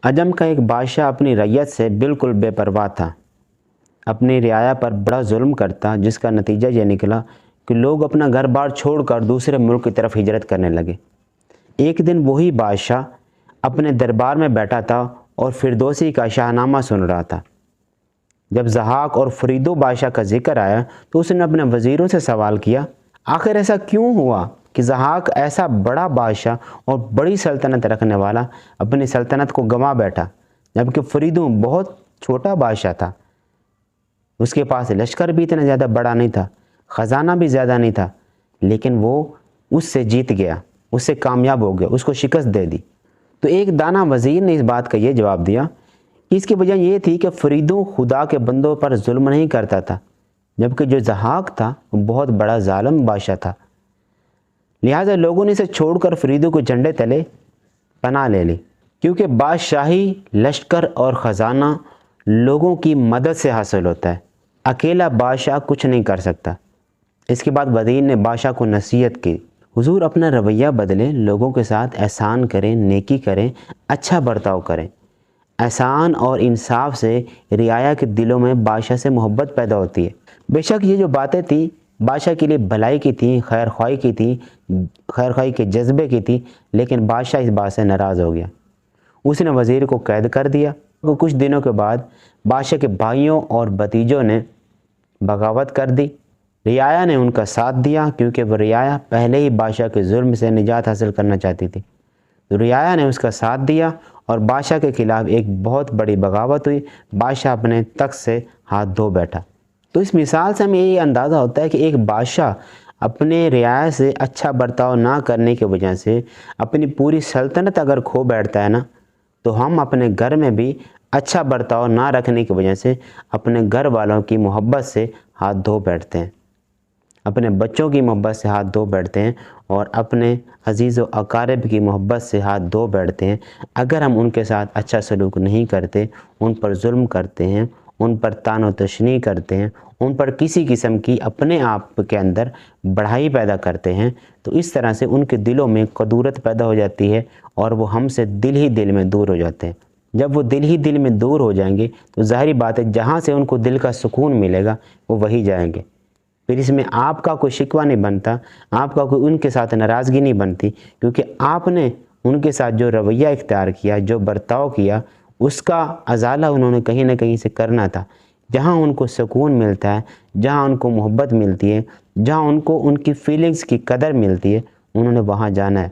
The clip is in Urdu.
عجم کا ایک بادشاہ اپنی رعیت سے بالکل بے پرواہ تھا، اپنی رعایا پر بڑا ظلم کرتا، جس کا نتیجہ یہ نکلا کہ لوگ اپنا گھر بار چھوڑ کر دوسرے ملک کی طرف ہجرت کرنے لگے۔ ایک دن وہی بادشاہ اپنے دربار میں بیٹھا تھا اور فردوسی کا شاہنامہ سن رہا تھا۔ جب ضحاک اور فریدو بادشاہ کا ذکر آیا تو اس نے اپنے وزیروں سے سوال کیا، آخر ایسا کیوں ہوا کہ ضحاک ایسا بڑا بادشاہ اور بڑی سلطنت رکھنے والا اپنی سلطنت کو گنوا بیٹھا، جبکہ فریدو بہت چھوٹا بادشاہ تھا، اس کے پاس لشکر بھی اتنا زیادہ بڑا نہیں تھا، خزانہ بھی زیادہ نہیں تھا، لیکن وہ اس سے جیت گیا، اس سے کامیاب ہو گیا، اس کو شکست دے دی۔ تو ایک دانا وزیر نے اس بات کا یہ جواب دیا کہ اس کی وجہ یہ تھی کہ فریدو خدا کے بندوں پر ظلم نہیں کرتا تھا، جبکہ جو ضحاک تھا وہ بہت بڑا ظالم بادشاہ تھا، لہٰذا لوگوں نے اسے چھوڑ کر فریدو کو جھنڈے تلے پناہ لے لی، کیونکہ بادشاہی لشکر اور خزانہ لوگوں کی مدد سے حاصل ہوتا ہے، اکیلا بادشاہ کچھ نہیں کر سکتا۔ اس کے بعد وزیر نے بادشاہ کو نصیحت کی، حضور اپنا رویہ بدلیں، لوگوں کے ساتھ احسان کریں، نیکی کریں، اچھا برتاؤ کریں۔ احسان اور انصاف سے رعایا کے دلوں میں بادشاہ سے محبت پیدا ہوتی ہے۔ بے شک یہ جو باتیں تھیں بادشاہ کے لیے بھلائی کی تھیں، خیر خواہی کی تھیں، خیر خواہی کے جذبے کی تھیں، لیکن بادشاہ اس بات سے ناراض ہو گیا، اس نے وزیر کو قید کر دیا۔ کچھ دنوں کے بعد بادشاہ کے بھائیوں اور بھتیجوں نے بغاوت کر دی، رعایا نے ان کا ساتھ دیا، کیونکہ وہ رعایا پہلے ہی بادشاہ کے ظلم سے نجات حاصل کرنا چاہتی تھی، تو رعایا نے اس کا ساتھ دیا اور بادشاہ کے خلاف ایک بہت بڑی بغاوت ہوئی، بادشاہ اپنے تخت سے ہاتھ دھو بیٹھا۔ تو اس مثال سے ہمیں یہ اندازہ ہوتا ہے کہ ایک بادشاہ اپنے رعایا سے اچھا برتاؤ نہ کرنے کی وجہ سے اپنی پوری سلطنت اگر کھو بیٹھتا ہے نا، تو ہم اپنے گھر میں بھی اچھا برتاؤ نہ رکھنے کی وجہ سے اپنے گھر والوں کی محبت سے ہاتھ دھو بیٹھتے ہیں، اپنے بچوں کی محبت سے ہاتھ دھو بیٹھتے ہیں، اور اپنے عزیز و اقارب کی محبت سے ہاتھ دھو بیٹھتے ہیں۔ اگر ہم ان کے ساتھ اچھا سلوک نہیں کرتے، ان پر ظلم کرتے ہیں، ان پر طعن و تشنیع کرتے ہیں، ان پر کسی قسم کی اپنے آپ کے اندر بڑھائی پیدا کرتے ہیں، تو اس طرح سے ان کے دلوں میں کدورت پیدا ہو جاتی ہے اور وہ ہم سے دل ہی دل میں دور ہو جاتے ہیں۔ جب وہ دل ہی دل میں دور ہو جائیں گے تو ظاہری بات ہے جہاں سے ان کو دل کا سکون ملے گا وہ وہی جائیں گے، پھر اس میں آپ کا کوئی شکوہ نہیں بنتا، آپ کا کوئی ان کے ساتھ ناراضگی نہیں بنتی، کیونکہ آپ نے ان کے ساتھ جو رویہ اختیار کیا، جو برتاؤ کیا، اس کا ازالہ انہوں نے کہیں نہ کہیں سے کرنا تھا۔ جہاں ان کو سکون ملتا ہے، جہاں ان کو محبت ملتی ہے، جہاں ان کو ان کی فیلنگز کی قدر ملتی ہے، انہوں نے وہاں جانا ہے۔